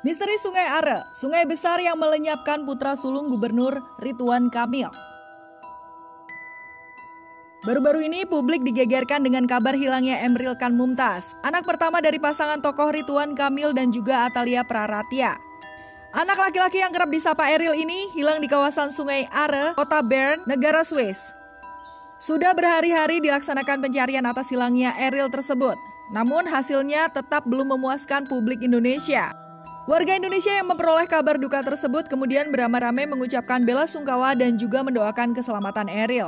Misteri Sungai Are, sungai besar yang melenyapkan putra sulung Gubernur Ridwan Kamil. Baru-baru ini publik digegerkan dengan kabar hilangnya Emril Khan Mumtaz, anak pertama dari pasangan tokoh Ridwan Kamil dan juga Atalia Praratia. Anak laki-laki yang kerap disapa Eril ini hilang di kawasan Sungai Are, kota Bern, negara Swiss. Sudah berhari-hari dilaksanakan pencarian atas hilangnya Eril tersebut, namun hasilnya tetap belum memuaskan publik Indonesia. Warga Indonesia yang memperoleh kabar duka tersebut kemudian beramai-ramai mengucapkan bela sungkawa dan juga mendoakan keselamatan Eril.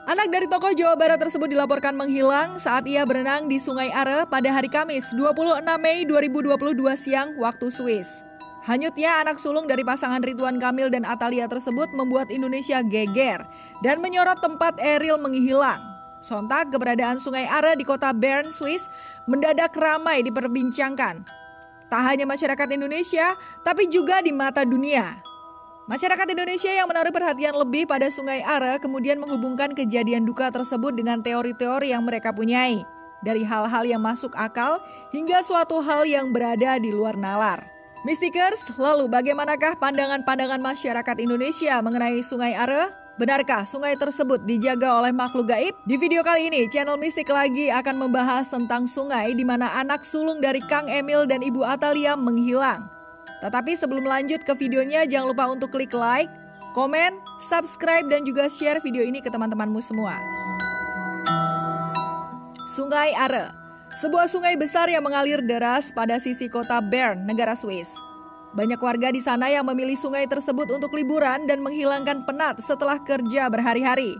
Anak dari tokoh Jawa Barat tersebut dilaporkan menghilang saat ia berenang di Sungai Are pada hari Kamis 26 Mei 2022 siang waktu Swiss. Hanyutnya anak sulung dari pasangan Ridwan Kamil dan Atalia tersebut membuat Indonesia geger dan menyorot tempat Eril menghilang. Sontak keberadaan Sungai Are di kota Bern, Swiss mendadak ramai diperbincangkan. Tak hanya masyarakat Indonesia, tapi juga di mata dunia. Masyarakat Indonesia yang menaruh perhatian lebih pada Sungai Are kemudian menghubungkan kejadian duka tersebut dengan teori-teori yang mereka punyai. Dari hal-hal yang masuk akal hingga suatu hal yang berada di luar nalar. Mistikers, lalu bagaimanakah pandangan-pandangan masyarakat Indonesia mengenai Sungai Are? Benarkah sungai tersebut dijaga oleh makhluk gaib? Di video kali ini, channel Mistik Lagi akan membahas tentang sungai di mana anak sulung dari Kang Emil dan Ibu Atalia menghilang. Tetapi sebelum lanjut ke videonya, jangan lupa untuk klik like, komen, subscribe, dan juga share video ini ke teman-temanmu semua. Sungai Are, sebuah sungai besar yang mengalir deras pada sisi kota Bern, negara Swiss. Banyak warga di sana yang memilih sungai tersebut untuk liburan dan menghilangkan penat setelah kerja berhari-hari.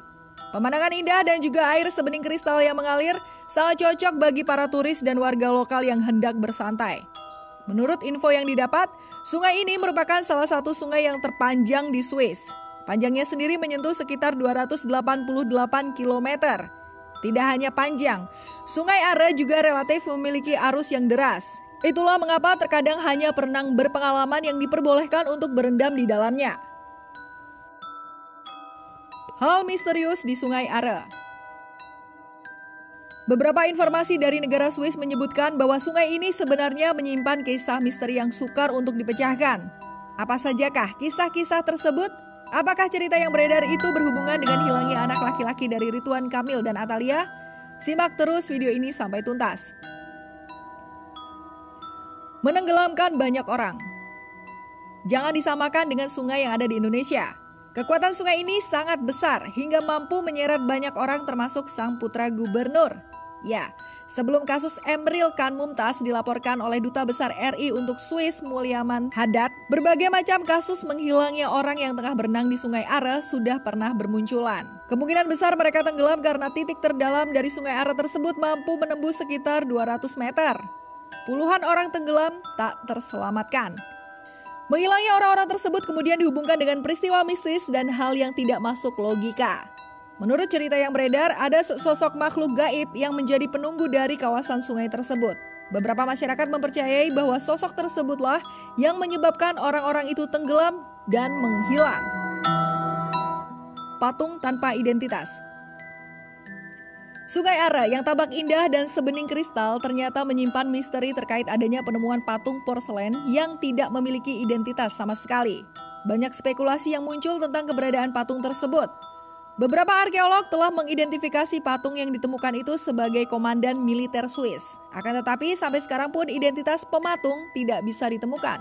Pemandangan indah dan juga air sebening kristal yang mengalir sangat cocok bagi para turis dan warga lokal yang hendak bersantai. Menurut info yang didapat, sungai ini merupakan salah satu sungai yang terpanjang di Swiss. Panjangnya sendiri menyentuh sekitar 288 km. Tidak hanya panjang, Sungai Are juga relatif memiliki arus yang deras. Itulah mengapa terkadang hanya perenang berpengalaman yang diperbolehkan untuk berendam di dalamnya. Hal misterius di Sungai Are. Beberapa informasi dari negara Swiss menyebutkan bahwa sungai ini sebenarnya menyimpan kisah misteri yang sukar untuk dipecahkan. Apa sajakah kisah-kisah tersebut? Apakah cerita yang beredar itu berhubungan dengan hilangnya anak laki-laki dari Ridwan Kamil dan Atalia? Simak terus video ini sampai tuntas. Menenggelamkan banyak orang. Jangan disamakan dengan sungai yang ada di Indonesia. Kekuatan sungai ini sangat besar hingga mampu menyeret banyak orang termasuk sang putra gubernur. Ya, sebelum kasus Emril Khan Mumtaz dilaporkan oleh Duta Besar RI untuk Swiss Mulyaman Haddad, berbagai macam kasus menghilangnya orang yang tengah berenang di Sungai Are sudah pernah bermunculan. Kemungkinan besar mereka tenggelam karena titik terdalam dari Sungai Are tersebut mampu menembus sekitar 200 meter. Puluhan orang tenggelam tak terselamatkan. Menghilangnya orang-orang tersebut kemudian dihubungkan dengan peristiwa mistis dan hal yang tidak masuk logika. Menurut cerita yang beredar, ada sosok makhluk gaib yang menjadi penunggu dari kawasan sungai tersebut. Beberapa masyarakat mempercayai bahwa sosok tersebutlah yang menyebabkan orang-orang itu tenggelam dan menghilang. Patung tanpa identitas. Sungai Are yang tampak indah dan sebening kristal ternyata menyimpan misteri terkait adanya penemuan patung porselen yang tidak memiliki identitas sama sekali. Banyak spekulasi yang muncul tentang keberadaan patung tersebut. Beberapa arkeolog telah mengidentifikasi patung yang ditemukan itu sebagai komandan militer Swiss. Akan tetapi sampai sekarang pun identitas pematung tidak bisa ditemukan.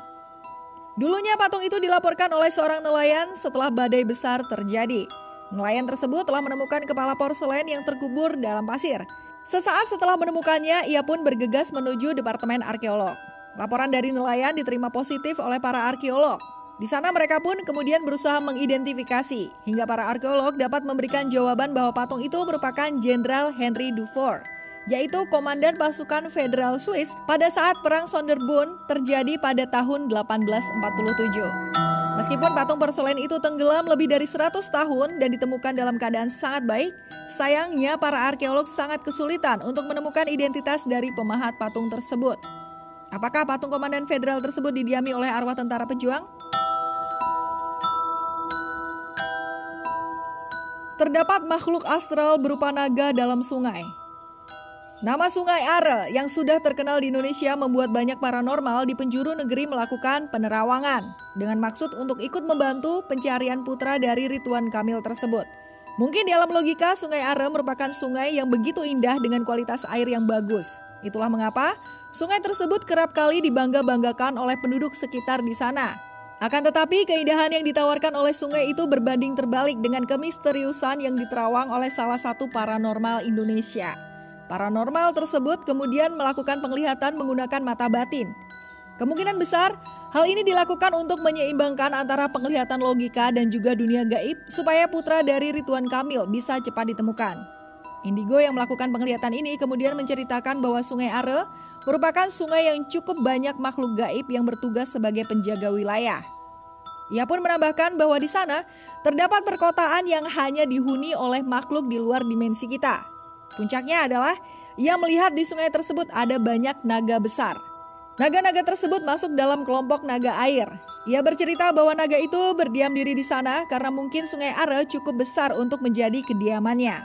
Dulunya patung itu dilaporkan oleh seorang nelayan setelah badai besar terjadi. Nelayan tersebut telah menemukan kepala porselen yang terkubur dalam pasir. Sesaat setelah menemukannya, ia pun bergegas menuju Departemen Arkeolog. Laporan dari nelayan diterima positif oleh para arkeolog. Di sana mereka pun kemudian berusaha mengidentifikasi, hingga para arkeolog dapat memberikan jawaban bahwa patung itu merupakan Jenderal Henry Dufour, yaitu komandan pasukan federal Swiss pada saat Perang Sonderbund terjadi pada tahun 1847. Meskipun patung porselen itu tenggelam lebih dari 100 tahun dan ditemukan dalam keadaan sangat baik, sayangnya para arkeolog sangat kesulitan untuk menemukan identitas dari pemahat patung tersebut. Apakah patung komandan federal tersebut didiami oleh arwah tentara pejuang? Terdapat makhluk astral berupa naga dalam sungai. Nama Sungai Are yang sudah terkenal di Indonesia membuat banyak paranormal di penjuru negeri melakukan penerawangan dengan maksud untuk ikut membantu pencarian putra dari Ridwan Kamil tersebut. Mungkin di alam logika, Sungai Are merupakan sungai yang begitu indah dengan kualitas air yang bagus. Itulah mengapa sungai tersebut kerap kali dibangga-banggakan oleh penduduk sekitar di sana. Akan tetapi, keindahan yang ditawarkan oleh sungai itu berbanding terbalik dengan kemisteriusan yang diterawang oleh salah satu paranormal Indonesia. Paranormal tersebut kemudian melakukan penglihatan menggunakan mata batin. Kemungkinan besar, hal ini dilakukan untuk menyeimbangkan antara penglihatan logika dan juga dunia gaib supaya putra dari Ridwan Kamil bisa cepat ditemukan. Indigo yang melakukan penglihatan ini kemudian menceritakan bahwa Sungai Are merupakan sungai yang cukup banyak makhluk gaib yang bertugas sebagai penjaga wilayah. Ia pun menambahkan bahwa di sana terdapat perkotaan yang hanya dihuni oleh makhluk di luar dimensi kita. Puncaknya adalah ia melihat di sungai tersebut ada banyak naga besar. Naga-naga tersebut masuk dalam kelompok naga air. Ia bercerita bahwa naga itu berdiam diri di sana karena mungkin Sungai Are cukup besar untuk menjadi kediamannya.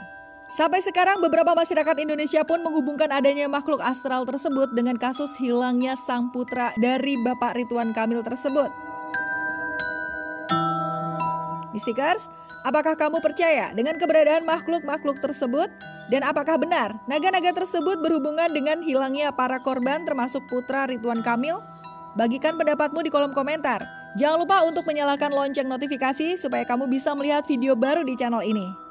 Sampai sekarang beberapa masyarakat Indonesia pun menghubungkan adanya makhluk astral tersebut dengan kasus hilangnya sang putra dari Bapak Ridwan Kamil tersebut. Mistikers, apakah kamu percaya dengan keberadaan makhluk-makhluk tersebut? Dan apakah benar naga-naga tersebut berhubungan dengan hilangnya para korban termasuk putra Ridwan Kamil? Bagikan pendapatmu di kolom komentar. Jangan lupa untuk menyalakan lonceng notifikasi supaya kamu bisa melihat video baru di channel ini.